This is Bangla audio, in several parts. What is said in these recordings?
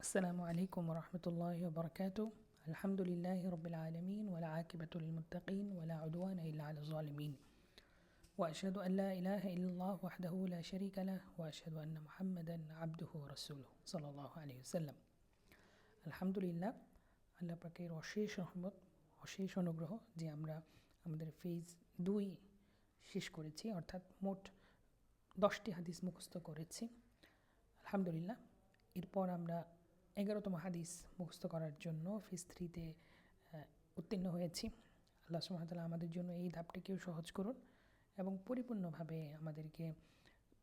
السلام عليكم ورحمة الله وبركاته. الحمد لله رب العالمين والعاقبة للمتقين ولا عدوان إلا على الظالمين، وأشهد أن لا إله إلا الله وحده لا شريك له، وأشهد أن محمدا عبده ورسوله صلى الله عليه وسلم। আলহামদুলিল্লাহ, আল্লাহ পাকের অশেষ রহমত, অশেষ অনুগ্রহ যে আমরা আমাদের ফেজ 2 শেষ করেছি, অর্থাৎ মোট 10টি হাদিস মুখস্থ করেছি আলহামদুলিল্লাহ। এরপর আমরা 11তম হাদিস মুখস্থ করার জন্য ফেজ 3-তে উত্তীর্ণ হয়েছি। আল্লাহ সুবহানাহু ওয়া তাআলা আমাদের জন্য এই ধাপটিকেও সহজ করুন এবং পরিপূর্ণভাবে আমাদেরকে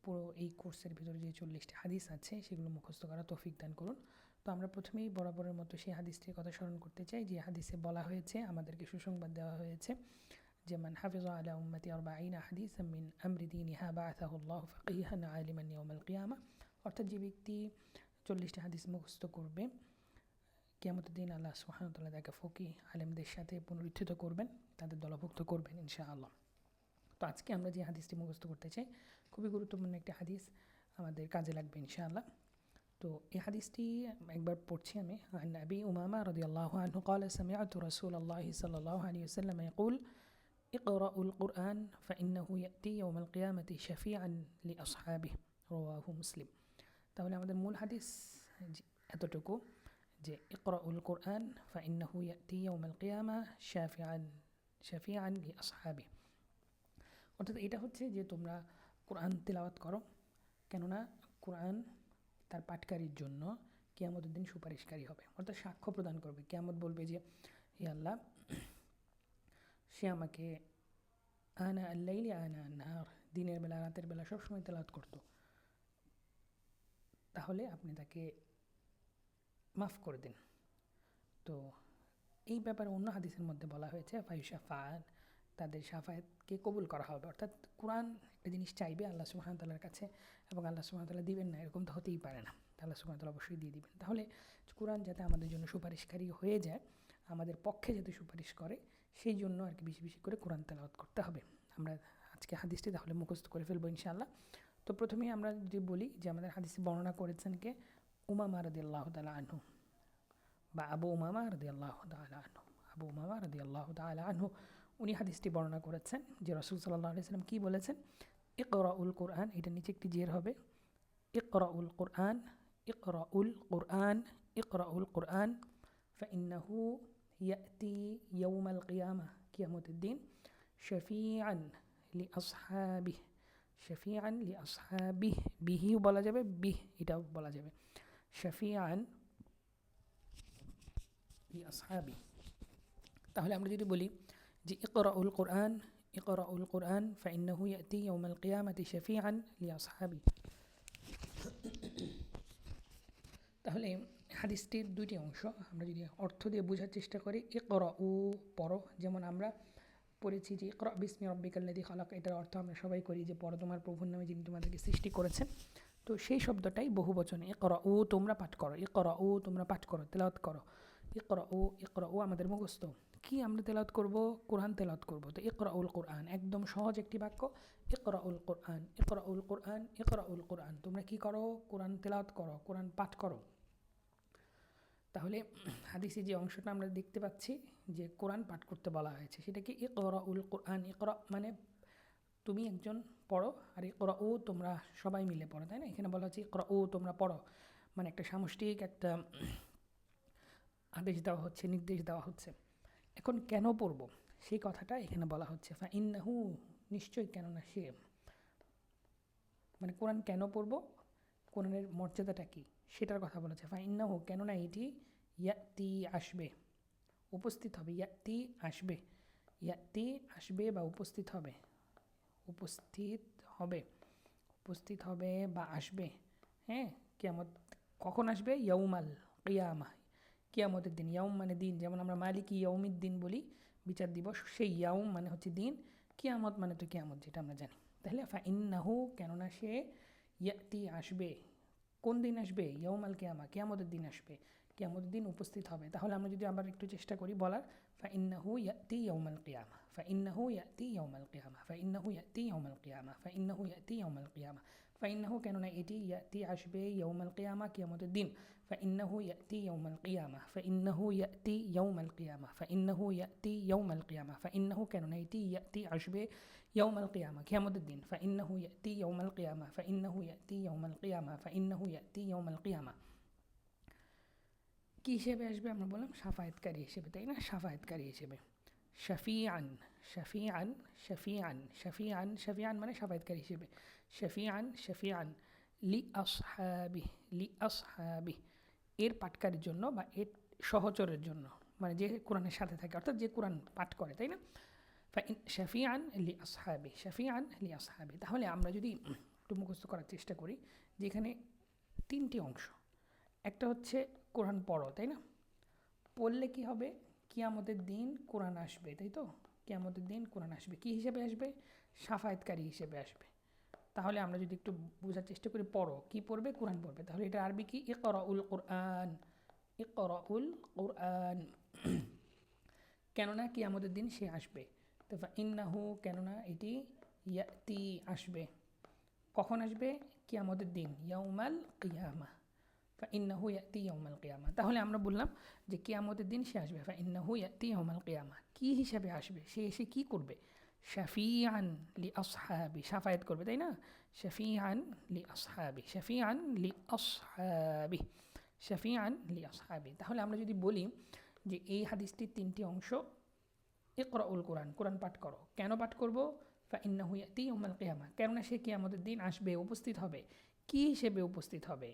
পুরো এই কোর্সের ভিতরে যে 40টি হাদিস আছে সেগুলো মুখস্থ করার তৌফিক দান করুন। তো আমরা প্রথমেই বরাবরের মতো সেই হাদিসটির কথা স্মরণ করতে চাই যে হাদিসে বলা হয়েছে, আমাদেরকে সুসংবাদ দেওয়া হয়েছে যে মান হাফিযা আলা উম্মতি 40 হাদিসাম মিন আমরি দীনিহা বা'আথাহু আল্লাহু ফাকিহান আলিমান ইয়াউমাল কিয়ামা। অর্থাৎ যে ব্যক্তি 40টি হাদিস মুখস্থ করবে, কিয়ামতের দিন আল্লাহ সুবহানাহু ওয়া তাআলা তাকে ফকিহ আলেমদের সাথে পুনরুত্থিত করবেন, তাদের দলভুক্ত করবেন ইনশাআল্লাহ। তো আজকে আমরা যে হাদিসটি মুখস্থ করতে চাই খুবই গুরুত্বপূর্ণ একটি হাদিস, আমাদের কাজে লাগবে ইনশাআল্লাহ। তো এই হাদিসটি একবার পড়ছি আমি। আন আবি উমামা রাদিয়াল্লাহু আনহু قال سمعت رسول الله صلى الله عليه وسلم يقول اقرأوا القرآن فإنه يأتي يوم القيامة شفيعا لأصحابه رواه مسلم। তাহলে আমাদের মূল হাদিস এতটুকু যে ইকরাউল কুরআন ফাইন্নাহু ইয়াতি ইয়াউমাল কিয়ামা শাফিআন লিআসহাবিহি। অর্থাৎ এটা হচ্ছে যে তোমরা কোরআন তেলাওয়াত করো, কেননা কোরআন তার পাঠকারীর জন্য কিয়ামতের দিন সুপারিশকারী হবে, অর্থাৎ সাক্ষ্য প্রদান করবে। কিয়ামত বলবে যে হে আল্লাহ, সে আমাকে আনা আল্লাইলি আনা আন-নাহার, দিনের বেলা রাতের বেলা সবসময় তেলাওয়াত করতো, তাহলে আপনি তাকে মাফ করে দিন। তো এই ব্যাপারে অন্য হাদিসের মধ্যে বলা হয়েছে ফায়ুশাফাআন, তাদের শাফায়াতকে কবুল করা হবে। অর্থাৎ কোরআন একটা জিনিস চাইবে আল্লাহ সুবহানাহু ওয়া তাআলার কাছে এবং আল্লাহ সুবহানাহু ওয়া তাআলা দিবেন না, এরকম তো হতেই পারে না, আল্লাহ সুবহানাহু ওয়া তাআলা অবশ্যই দিয়ে দিবেন। তাহলে কোরআন যাতে আমাদের জন্য সুপারিশকারী হয়ে যায়, আমাদের পক্ষে যাতে সুপারিশ করে, সেই জন্য আর কি বেশি বেশি করে কোরআন তেলাওয়াত করতে হবে। আমরা আজকে হাদিসটি তাহলে মুখস্থ করে ফেলবো ইনশাআল্লাহ। তো প্রথমেই আমরা যদি বলি যে আমাদের হাদিসে বর্ণনা করেছেন কে, উমামা রাদিয়াল্লাহু তাআলা আনহু বা আবু উমামা রাদিয়াল্লাহু তাআলা আনহু। আবু উমামা রাদিয়াল্লাহু তাআলা আনহু উনি হাদিসটি বর্ণনা করেছেন যে রাসূল সাল্লাল্লাহু আলাইহি ওয়াসাল্লাম কি বলেছেন, ইকরাউল কুরআন, এটা নিচে একটি জের হবে, ইকরাউল কুরআন ইকরাউল কুরআন ইকরাউল কুরআন ফাইন্নাহু ইয়াতি ইয়াউমাল কিয়ামা, কিয়ামতের দিন শাফিআন লিআসহাবিহি, শাফিআন লিআসহাবিহি, বিহিও বলা যাবে, বিহ এটাও বলা যাবে, শাফিআন লিআসহাবিহি। তাহলে আমরা যদি বলি যে ইকরাউল কুরআন ইকরাউল কুরআন ফাইন্নাহু ইয়াতি ইয়াউমাল কিয়ামাতি শাফিআন লিআসহাবিহি। তাহলে হাদিসটির দুইটি অংশ আমরা যদি অর্থ দিয়ে বোঝার চেষ্টা করি, ইকরাউ পড়ো, যেমন আমরা পড়েছি যে ইকরা বিসমি রাব্বিকাল্লাযী খালাক, এটার অর্থ আমরা সবাই করি যে পড়ো তোমার প্রভুর নামে যিনি তোমাদেরকে সৃষ্টি করেছেন। তো সেই শব্দটাই বহু বচনে, ইকরাউ তোমরা পাঠ করো, ইকরাউ তোমরা পাঠ করো, তেলাওয়াত করো। ইকরাউ আমাদের মুখস্থ, কি আমরা তেলাওয়াত করব, কোরআন তেলাওয়াত করব। তো ইকরাউল কুরআন একদম সহজ একটি বাক্য, ইকরাউল কুরআন ইকরাউল কুরআন ইকরাউল কুরআন, তোমরা কি করো, কোরআন তেলাওয়াত করো, কোরআন পাঠ করো। তাহলে হাদিসে যে অংশটা আমরা দেখতে পাচ্ছি যে কোরআন পাঠ করতে বলা হয়েছে, সেটা কি ইকরাউল কুরআন, ইকরা মানে তুমি একজন পড়ো, আর ইকরাউ তোমরা সবাই মিলে পড়ো, তাই না? এখানে বলা হচ্ছে ইকরাউ তোমরা পড়ো, মানে একটা সামষ্টিক একটা আদেশ দেওয়া হচ্ছে, নির্দেশ দেওয়া হচ্ছে। এখন কেন পড়ব সেই কথাটা এখানে বলা হচ্ছে, ফাইন্নাহু নিশ্চয়ই, কেননা সে, মানে কোরআন কেন পড়ব, কোরআনের মর্যাদাটা কি সেটার কথা বলেছে। ফাইন্নাহু কেননা এটি ইয়াতি আসবে, উপস্থিত হবে, ইয়াতি আসবে, ইয়াতি আসবে বা উপস্থিত হবে, উপস্থিত হবে, উপস্থিত হবে বা আসবে। হ্যাঁ, কিয়ামত কখন আসবে, ইয়াউমাল কিয়ামা, কিয়ামতের দিন। ইয়াউম মানে দিন, যেমন আমরা মালিকি ইয়াউমিদ্দিন বলি, বিচার দিবস, সেই ইয়াউম মানে হচ্ছে দিন, কিয়ামত মানে তো কিয়ামত যেটা আমরা জানি। তাহলে ফাইন্নাহু কেননা সে, ইয়াতি আসবে, কোন দিন আসবে, ইয়াউমাল কিয়ামা কিয়ামতের দিন আসবে, কিয়ামতের দিন উপস্থিত হবে। তাহলে আমরা যদি আবার একটু চেষ্টা করি বলার, ফাইন্নাহু ইয়াতি ইয়াউমাল কিয়ামা ফাইন্নাহু ইয়াতি ইয়াউমাল কিয়ামা ফাইন্নাহু ইয়াতি ইয়াউমাল কিয়ামা ফাইন্নাহু ইয়াতি ইয়াউমাল কিয়ামা ফাইন্নাহু কেননা এটি ইয়াতি আসবে ইয়াউমাল কিয়ামা কিয়ামতের দিন ফাইন্নাহু ইয়াতি ইয়াউমাল কিয়ামা ফাইন্নাহু ইয়াতি ইয়াউমাল কিয়ামা ফাইন্নাহু ইয়াতি ইয়াউমাল কিয়ামা ফাইন্নাহু কেননা এটি ইয়াতি আসবে ইয়াউমাল কিয়ামা কিয়ামতের দিন ফাইন্নাহু ইয়াতি ইয়াউমাল কিয়ামা ফাইন্নাহু ইয়াতি ইয়াউমাল কিয়ামা ফাইন্নাহু ইয়াতি ইয়াউমাল কিয়ামা কী হিসেবে আসবে আমরা বললাম শাফায়েতকারী হিসেবে, তাই না? শাফায়েতকারী হিসেবে। শফিআন শফিআন শফিআন শফিআন শফিআন মানে শাফায়েতকারী হিসেবে। শফিআন লি আসহাবি এর পাঠকারীর জন্য বা এর সহচরের জন্য, মানে যে কোরআনের সাথে থাকে অর্থাৎ যে কোরআন পাঠ করে, তাই না? শফিআন লি আসহাবি। তাহলে আমরা যদি একটু মুখস্থ করার চেষ্টা করি, যেখানে তিনটি অংশ, একটা হচ্ছে কোরআন পড়ো, তাই না? পড়লে কি হবে? কিয়ামতের দিন কোরআন আসবে, তাই তো? কিয়ামতের দিন কোরআন আসবে, কী হিসেবে আসবে? শাফায়েতকারী হিসেবে আসবে। তাহলে আমরা যদি একটু বোঝার চেষ্টা করি, পড়ো, কি পড়বে? কোরআন পড়বে। তাহলে এটা আরবি কি? ইকরাউল কোরআন, ইকরাউল কোরআন। কেননা কিয়ামতের দিন সে আসবে। তো ফাইন্নাহু কেননা এটি ইয়াতি আসবে। কখন আসবে? কিয়ামতের দিন, ইয়াউমাল কিয়ামা। ফাইন্নাহু ইয়াতি ইয়াউমাল কিয়ামা। তাহলে আমরা বললাম যে কিয়ামতের দিন সে আসবে। ফাইন্নাহু ইয়াতি ইয়াউমাল কিয়ামা, কী হিসাবে আসবে? সে এসে কী করবে? শফিআন লি আসহাবি, শাফায়েত করবে, তাই না? শফিআন লি আসহাবি, শফিআন লি আসহাবি, শফিআন লি আসহাবি। তাহলে আমরা যদি বলি যে এই হাদিসটির তিনটি অংশ, ইকরাউল কোরআন, কোরআন পাঠ করো। কেন পাঠ করবো? ফাইন্নাহু ইয়াতি ইয়াউমাল কিয়ামা, কেননা সে কিয়ামতের দিন আসবে, উপস্থিত হবে। কী হিসেবে উপস্থিত হবে?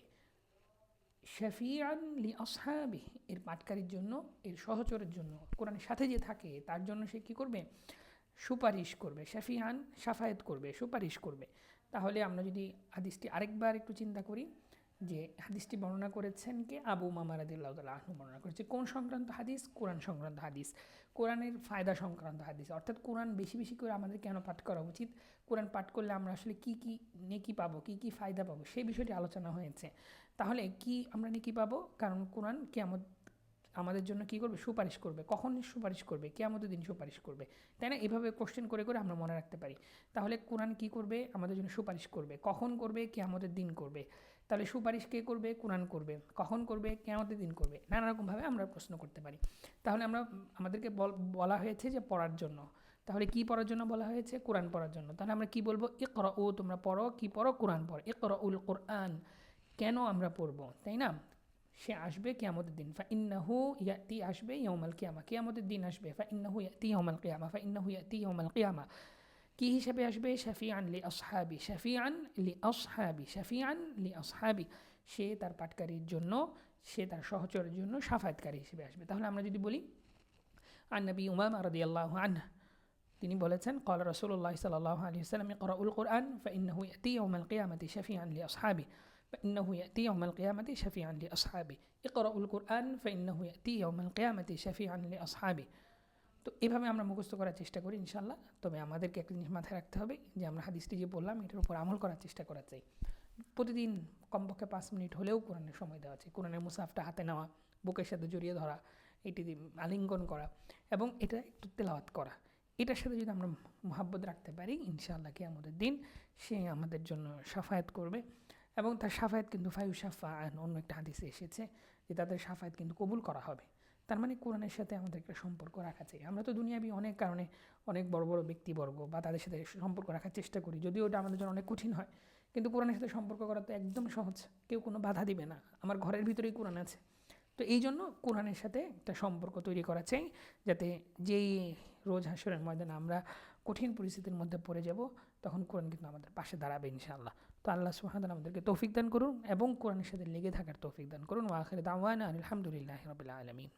শফিআন লি আসহাবি, এর পাঠকারীর জন্য, এর সহচরের জন্য, কোরআনের সাথে যে থাকে তার জন্য সে কী করবে? সুপারিশ করবে। শফিআন শাফায়েত করবে, সুপারিশ করবে। তাহলে আমরা যদি হাদিসটি আরেকবার একটু চিন্তা করি, যে হাদিসটি বর্ণনা করেছেন কে? আবু উমামা রাদিয়াল্লাহু তাআলা আনহু বর্ণনা করেছে। কোন সংক্রান্ত হাদিস? কোরআন সংক্রান্ত হাদিস, কোরআনের ফায়দা সংক্রান্ত হাদিস। অর্থাৎ কোরআন বেশি বেশি করে আমাদের কেন পাঠ করা উচিত, কোরআন পাঠ করলে আমরা আসলে কী কী নেকি পাবো, কী কী ফায়দা পাবো, সেই বিষয়টি আলোচনা হয়েছে। তাহলে কি আমরা নেকি পাবো? কারণ কোরআন কিয়ামত আমাদের জন্য কী করবে? সুপারিশ করবে। কখন সুপারিশ করবে? কিয়ামতের দিন সুপারিশ করবে, তাই না? এভাবে কোশ্চেন করে করে আমরা মনে রাখতে পারি। তাহলে কোরআন কী করবে? আমাদের জন্য সুপারিশ করবে। কখন করবে? কিয়ামতের দিন করবে। তাহলে সুপারিশ কে করবে? কোরআন করবে। কখন করবে? কিয়ামতের দিন করবে। নানা রকমভাবে আমরা প্রশ্ন করতে পারি। তাহলে আমাদেরকে বলা হয়েছে যে পড়ার জন্য। তাহলে কি পড়ার জন্য বলা হয়েছে? কোরআন পড়ার জন্য। তাহলে আমরা কি বলবো? ইকরাউ, তোমরা পড়ো। কি পড়ো? কোরআন পড়ো। ইকরাউল কোরআন, কেন আমরা পড়বো, তাই না? সে আসবে কিয়ামতের দিন। ফাইন্নাহু ইয়াতি আসবে ইয়াউমাল কিয়ামা, কিয়ামতের দিন আসবে। ফাইন্নাহু ইয়াতি ইয়াউমাল কিয়ামা, ফাইন্নাহু ইয়াতি ইয়াউমাল কিয়ামা, কী হিসেবে আসবে? শফিআন লি আসহাবি, শফিআন লি আসহাবি, শফিআন লি আসহাবি, সে তার পাঠকারীর জন্য, সে তার সহচরের জন্য শাফায়েতকারী হিসেবে আসবে। তাহলে আমরা যদি বলি, আন নবী উমামা রাদিয়াল্লাহু আনহু, তিনি বলেছেন, ক্বালা রাসূলুল্লাহ সাল্লাল্লাহু আলাইহি ওয়াসাল্লাম, ইকরাউল কোরআন ফাইন্নাহু ইয়াতি ইয়াউমাল কিয়ামাতি শফিআন লি আসহাবি, فإنه يأتي يوم القيامة شفيعا لأصحابه। اقرأوا القرآن فإنه يأتي يوم القيامة شفيعا لأصحابه। তো এভাবে আমরা মুখস্থ করার চেষ্টা করি ইনশাআল্লাহ। তবে আমাদেরকে একটা জিনিস মাথায় রাখতে হবে যে আমরা হাদিসটি যে বললাম এটার উপর আমল করার চেষ্টা করা চাই। প্রতিদিন কমপক্ষে 5 মিনিট হলেও কোরআনের সময় দেওয়া চাই। কোরআনের মুসাফটা হাতে নেওয়া, বুকের সাথে জড়িয়ে ধরা, এটি আলিঙ্গন করা এবং এটা একটু তেলাওয়াত করা। এটার সাথে যদি আমরা মুহাব্বত রাখতে পারি, ইনশাআল্লাহ কিয়ামতের দিন সে আমাদের জন্য শাফায়াত করবে। এবং তার শাফায়াত কিন্তু ফায়ুশাফাআন, অন্য একটা হাদিসে এসেছে যে তাদের শাফায়াত কিন্তু কবুল করা হবে। তার মানে কোরআনের সাথে আমাদের একটা সম্পর্ক রাখা চাই। আমরা তো দুনিয়াবি অনেক কারণে অনেক বড় বড় ব্যক্তিবর্গ বা তাদের সাথে সম্পর্ক রাখার চেষ্টা করি, যদিও ওটা আমাদের জন্য অনেক কঠিন হয়। কিন্তু কোরআনের সাথে সম্পর্ক করা তো একদম সহজ, কেউ কোনো বাধা দিবে না। আমার ঘরের ভিতরেই কোরআন আছে। তো এই জন্য কোরআনের সাথে একটা সম্পর্ক তৈরি করা চাই, যাতে যেই রোজ হাসরের ময়দানে আমরা কঠিন পরিস্থিতির মধ্যে পড়ে যাব, তখন কোরআন কিন্তু আমাদের পাশে দাঁড়াবে ইনশাআল্লাহ। তো আল্লাহ সুবহানাহু ওয়া তাআলা আমাদেরকে তৌফিক দান করুন এবং কোরআনের সাথে লেগে থাকার তৌফিক দান করুন। ওয়া আখিরু দাওয়ানা আলহামদুলিল্লাহি রাব্বিল আলামিন।